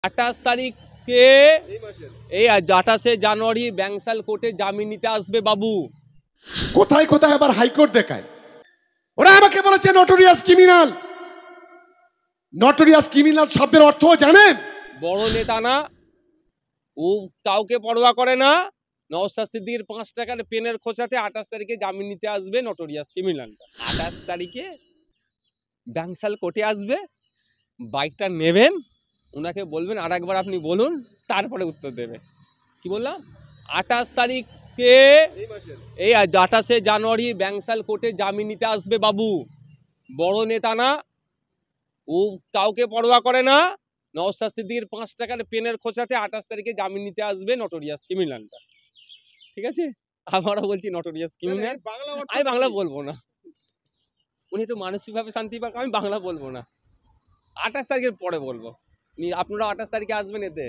28 তারিখে এই 28শে জানুয়ারি ব্যাংসাল কোর্টে জামিন নিতে আসবে বাবু। কোথায় কোথায় আবার হাইকোর্ট দেখায়। ওরা আমাকে বলেছে নটোরিয়াস ক্রিমিনাল। নটোরিয়াস ক্রিমিনাল শব্দের অর্থ জানেন? বড় নেতা না, ও কাউকে পরোয়া করে না। নওশাদ সিদ্দিকীর 5 টাকার পেনের খোঁচাতে 28 তারিখে জামিন নিতে আসবে নটোরিয়াস ক্রিমিনালটা। 28 তারিখে ব্যাংসাল কোর্টে আসবে, বাইকটা নেবেন, ওনাকে বলবেন আর একবার আপনি বলুন, তারপরে উত্তর দেবে। কি বললাম? 28 তারিখে এই 28শে জানুয়ারি ব্যাংসাল কোর্টে জামিন নিতে আসবে বাবু। বড় নেতা না, ও কাউকে পরোয়া করে না। নওশাদ সিদ্দিকীর 5 টাকার পেনের খোঁচাতে 28 তারিখে জামিন নিতে আসবে নটোরিয়াস ক্রিমিনালটা। ঠিক আছে, আবারও বলছি নটোরিয়াস ক্রিমিনাল। আমি বাংলা বলবো না, উনি একটু মানসিকভাবে শান্তি পাক, আমি বাংলা বলবো না, 28 তারিখের পরে বলবো। আপনারা 28 তারিখে আসবেন, এতে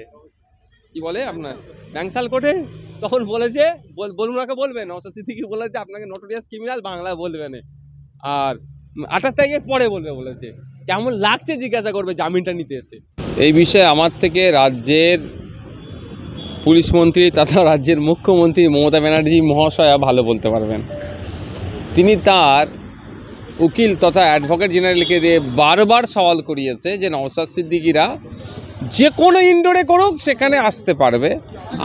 কি বলে আপনার ব্যাংসাল কোর্টে। তখন বলেছে বলুন, ওনাকে বলবেন নওশাদ সিদ্দিকী বলেছে আপনাকে নটোরিয়াস ক্রিমিনাল বাংলা বলবে না, আর 28 তারিখের পরে বলবে বলেছে। কেমন লাগছে জিজ্ঞাসা করবে জামিনটা নিতে এসে। এই বিষয়ে আমার থেকে রাজ্যের পুলিশ মন্ত্রী তথা রাজ্যের মুখ্যমন্ত্রী মমতা ব্যানার্জি মহাশয়া ভালো বলতে পারবেন। তিনি তার উকিল তথা অ্যাডভোকেট জেনারেলকে দিয়ে বারবার সওয়াল করিয়েছে যে নওশাদ সিদ্দিকীরা যে কোনো ইনডোরে করুক সেখানে আসতে পারবে,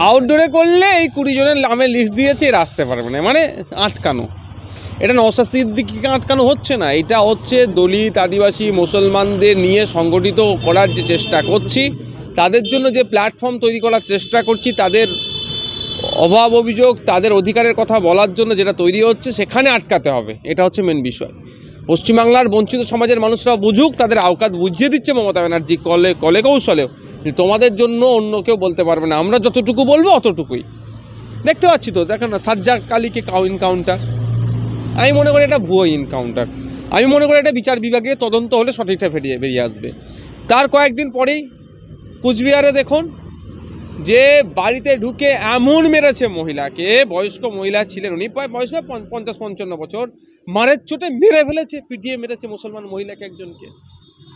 আউটডোরে করলে এই 20 জনের নামে লিস্ট দিয়েছে, এরা আসতে পারবে না, মানে আটকানো। এটা নওশাদ সিদ্দিকীকে আটকানো হচ্ছে না, এটা হচ্ছে দলিত আদিবাসী মুসলমানদের নিয়ে সংগঠিত করার যে চেষ্টা করছি, তাদের জন্য যে প্ল্যাটফর্ম তৈরি করার চেষ্টা করছি, তাদের অভাব অভিযোগ, তাদের অধিকারের কথা বলার জন্য যেটা তৈরি হচ্ছে সেখানে আটকাতে হবে, এটা হচ্ছে মেন বিষয়। পশ্চিমবাংলার বঞ্চিত সমাজের মানুষরা বুঝুক, তাদের আওকাত বুঝিয়ে দিচ্ছে মমতা ব্যানার্জি কলে কৌশলেও। তোমাদের জন্য অন্য কেউ বলতে পারবে না, আমরা যতটুকু বলবো অতটুকুই। দেখতে পাচ্ছি তো, দেখেন না সাজ্জাদ আলীকে এনকাউন্টার, আমি মনে করি এটা ভুয়ো এনকাউন্টার। আমি মনে করি এটা বিচার বিভাগে তদন্ত হলে সঠিকটা বেরিয়ে আসবে। তার কয়েকদিন পরেই কুচবিহারে দেখুন, যে বাড়িতে ঢুকে এমন মেরেছে মহিলাকে, বয়স্ক মহিলা ছিলেন উনি, প্রায় বয়স 50-55 বছর, মারের চোটে মেরে ফেলেছে, পিটিয়ে মেরেছে মুসলমান মহিলাকে একজনকে।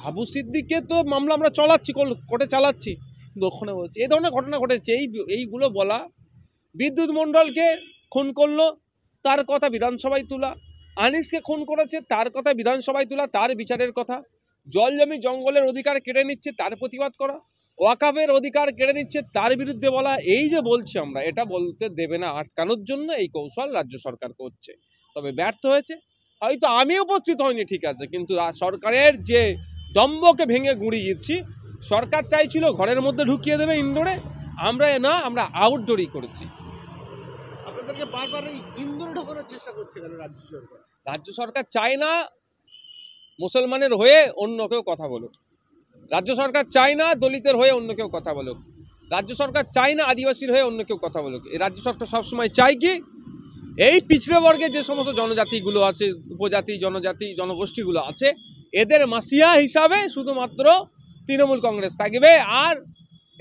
আবু সিদ্দিককে তো মামলা আমরা চালাচ্ছি, কোর্টে চালাচ্ছি, কিন্তু ওখানে বলছে এই ধরনের ঘটনা ঘটেছে। এইগুলো বলা, বিদ্যুৎ মণ্ডলকে খুন করলো, তার কথা বিধানসভায় তোলা, আনিসকে খুন করেছে, তার কথা বিধানসভায় তোলা, তার বিচারের কথা, জল জমি জঙ্গলের অধিকার কেড়ে নিচ্ছে, তার প্রতিবাদ করা, ওয়াকাফের অধিকার কেড়ে নিচ্ছে, তার বিরুদ্ধে বলা। এই যে বলছি আমরা, এটা বলতে দেবে না, আটকানোর জন্য এই কৌশল রাজ্য সরকার করছে, তবে ব্যর্থ হয়েছে। হয়তো আমি উপস্থিত হইনি, ঠিক আছে, কিন্তু সরকারের যে দম্ভকে ভেঙে গুঁড়িয়েছি। সরকার চাইছিল ঘরের মধ্যে ঢুকিয়ে দেবে ইনডোরে, আমরা না, আমরা আউটডোরই করেছি। আপনাদেরকে বারবার এই ইনডোরে ঢোকানোর চেষ্টা করছে কেন রাজ্য সরকার? রাজ্য সরকার চায় না মুসলমানের হয়ে অন্য কেউ কথা বলুক, রাজ্য সরকার চায় না দলিতের হয়ে অন্য কেউ কথা বলুক, রাজ্য সরকার চায় না আদিবাসীর হয়ে অন্য কেউ কথা বলুক। এই রাজ্য সরকার সবসময় চায় কি, এই পিছড়ে বর্গের যে সমস্ত জনজাতিগুলো আছে, উপজাতি জনজাতি জনগোষ্ঠীগুলো আছে, এদের মাসিয়া হিসাবে শুধুমাত্র তৃণমূল কংগ্রেস থাকবে, আর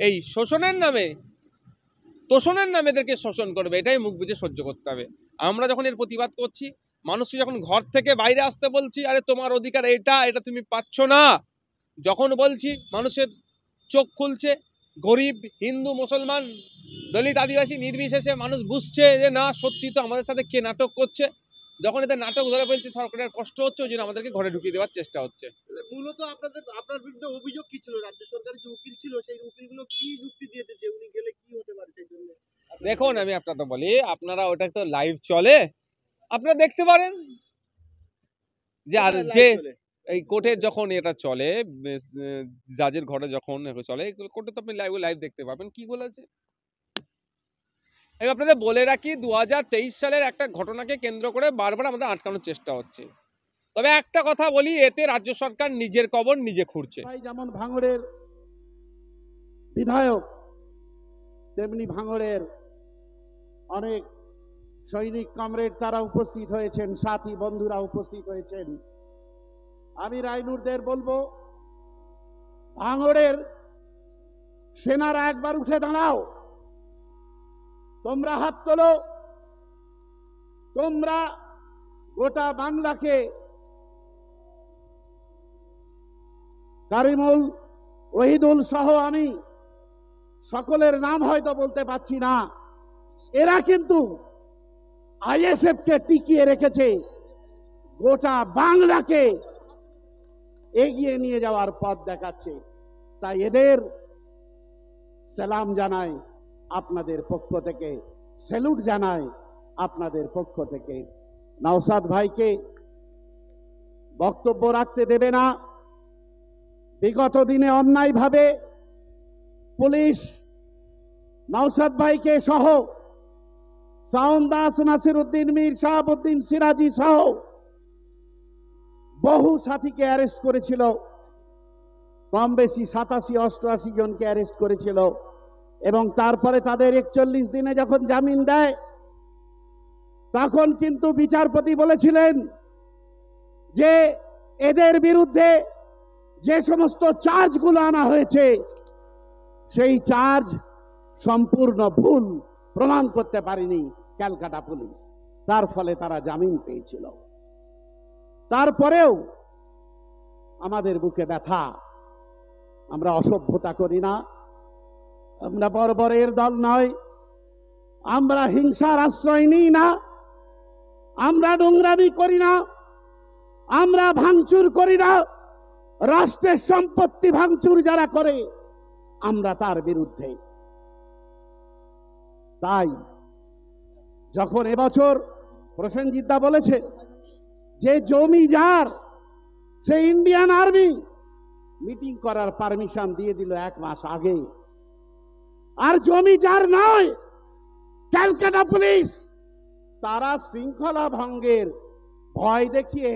এই তোষণের নামে এদেরকে শোষণ করবে। এটাই মুখ বুঝে সহ্য করতে হবে। আমরা যখন এর প্রতিবাদ করছি, মানুষকে যখন ঘর থেকে বাইরে আসতে বলছি, আরে তোমার অধিকার এটা তুমি পাচ্ছ না, যখন বলছি মানুষের চোখ খুলছে, গরিব হিন্দু মুসলমান দলিত আদিবাসী নির্বিশেষে মানুষ বুঝছে যে না, সত্যি তো আমাদের সাথে কে নাটক করছে। যখন এদের নাটক ধরে ফেলছে, সরকারের কষ্ট হচ্ছে, ওই জন্য আমাদেরকে ঘরে ঢুকিয়ে দেওয়ার চেষ্টা হচ্ছে। মূলত আপনার বিরুদ্ধে অভিযোগ কি ছিল? রাজ্য সরকারের যে উকিল ছিল, সেই উকিলগুলো কি যুক্তি দিয়েছে যে উনি গেলে কি হতে পারে? সেই জন্য দেখুন, আমি আপনাকে বলি, আপনারা ওটা তো লাইভ চলে, আপনারা দেখতে পারেন যে, আর যে এই কোর্টের যখন এটা চলে, জাজের ঘরে যখন চলে, কোর্টে তো আপনি লাইভ দেখতে পাবেন কি বলেছে। আমি আপনাদের বলে রাখি, 2023 সালের একটা ঘটনাকে কেন্দ্র করে বারবার আমাদের আটকানোর চেষ্টা হচ্ছে। তবে একটা কথা বলি, এতে রাজ্য সরকার নিজের কবর নিজে খুঁড়ছে। যেমন ভাঙড়ের বিধায়ক, তেমনি ভাঙড়ের অনেক সৈনিক কমরেড তারা উপস্থিত হয়েছেন, সাথী বন্ধুরা উপস্থিত হয়েছেন। আমি রাইনুরদের বলবো, ভাঙড়ের সেনারা একবার উঠে দাঁড়াও, তোমরা হাত তোলো, তোমরা গোটা বাংলাকে কারিমুল ওহিদুল সহ আমি সকলের নাম হয়তো বলতে পারছি না, এরা কিন্তু আইএসএফ কে টিকিয়ে রেখেছে, গোটা বাংলাকে এগিয়ে নিয়ে যাওয়ার পথ দেখাচ্ছে। তাই এদের সালাম জানাই আপনাদের পক্ষ থেকে, স্যালুট জানাই আপনাদের পক্ষ থেকে। নওশাদ ভাইকে বক্তব্য রাখতে দেবে না। বিগত দিনে অন্যায়ভাবে পুলিশ নওশাদ ভাইকে সহ শাওন দাস, নাসিরউদ্দিন মীর, শাহাবুদ্দিন সিরাজি সহ বহু সাথীকে অ্যারেস্ট করেছিল, কম বেশি 87-88 জনকে অ্যারেস্ট করেছিল। এবং তারপরে তাদের 41 দিনে যখন জামিন দেয়, তখন কিন্তু বিচারপতি বলেছিলেন যে এদের বিরুদ্ধে যে সমস্ত চার্জগুলো আনা হয়েছে সেই চার্জ সম্পূর্ণ ভুল, প্রমাণ করতে পারেনি ক্যালকাটা পুলিশ, তার ফলে তারা জামিন পেয়েছিল। তারপরেও আমাদের বুকে ব্যথা, আমরা অসভ্যতা করি না, আমরা বর্বরের দল নয়, আমরা হিংসার আশ্রয় নিই না, আমরা নোংরামি করি না, আমরা ভাঙচুর করি না। রাষ্ট্রের সম্পত্তি ভাঙচুর যারা করে আমরা তার বিরুদ্ধে। তাই যখন এবছর প্রসেনজিৎ দা বলেছে যে জমি যার, সে ইন্ডিয়ান আর্মি মিটিং করার পারমিশন দিয়ে দিল 1 মাস আগে, আর জমি যার নয় ক্যালকাটা পুলিশ তারা শৃঙ্খলা ভঙ্গের ভয় দেখিয়ে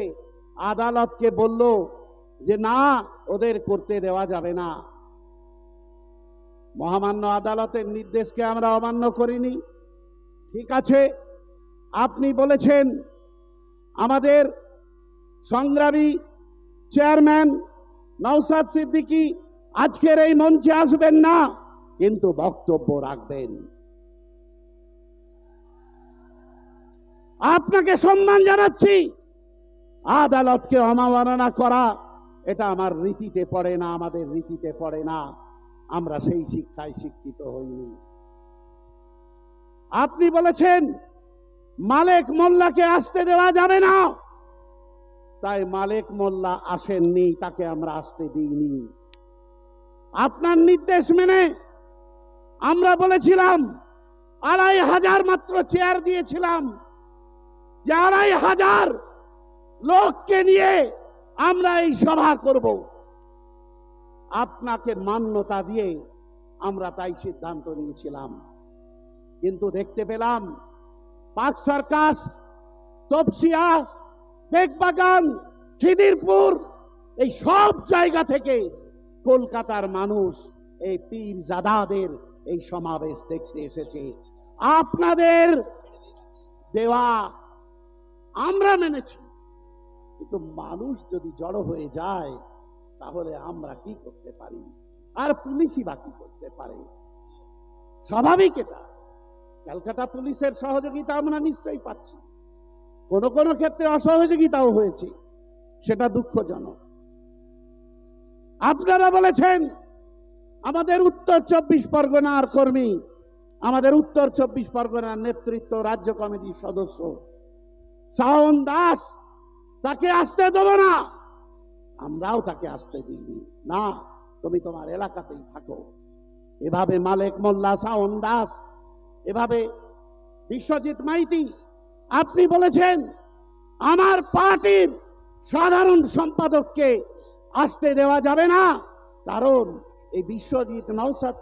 আদালতকে বলল যে না, ওদের করতে দেওয়া যাবে না। মহামান্য আদালতের নির্দেশকে আমরা অমান্য করিনি। ঠিক আছে, আপনি বলেছেন আমাদের সংগ্রামী চেয়ারম্যান নওশাদ সিদ্দিকী আজকের এই মঞ্চে আসবেন না, কিন্তু বক্তব্য রাখবেন। আপনাকে সম্মান জানাচ্ছি। আদালতকে অবমাননা করা এটা আমার রীতিতে পড়ে না, আমাদের রীতিতে পড়ে না, আমরা সেই শিক্ষায় শিক্ষিত হইনি। আপনি বলেছেন মালেক মোল্লাকে আসতে দেওয়া যাবে না, তাই মালেক মোল্লা আসেননি, তাকে আমরা আসতে দিইনি। আপনার নির্দেশ মেনে আমরা বলেছিলাম 2500 মাত্র চেয়ার দিয়েছিলাম, যে 2500 লোককে নিয়ে আমরা এই সভা করব। আপনাকে মান্যতা দিয়ে আমরা তাই সিদ্ধান্ত নিয়েছিলাম। কিন্তু দেখতে পেলাম পাক সার্কাস, তপসিয়া, বেগবাগান, খিদিরপুর, এই সব জায়গা থেকে কলকাতার মানুষ এই পীরজাদাদের এই সমাবেশ দেখতে এসেছে। আপনাদের দেওয়া আমরা মেনেছি, কিন্তু মানুষ যদি জড়ো হয়ে যায় তাহলে আমরা কি করতে পারি, আর পুলিশই বা কি করতে পারে? স্বাভাবিক এটা। ক্যালকাটা পুলিশের সহযোগিতা আমরা নিশ্চয়ই পাচ্ছি, কোন কোন ক্ষেত্রে অসহযোগিতাও হয়েছে, সেটা দুঃখজনক। আপনারা বলেছেন আমাদের উত্তর 24 পরগনার কর্মী, আমাদের উত্তর 24 পরগনার নেতৃত্ব, রাজ্য কমিটির সদস্য শাওন দাস, তাকে আসতে দেব না। আমরাও তাকে আসতে দিইনি, না তুমি তোমার এলাকাতেই থাকো। এভাবে মালেক মোল্লা, শাওন দাস, এভাবে বিশ্বজিৎ মাইতি, আপনি বলেছেন আমার পার্টির সাধারণ সম্পাদককে আসতে দেওয়া যাবে না, কারণ এই বিশ্বজিৎ, নওশাদ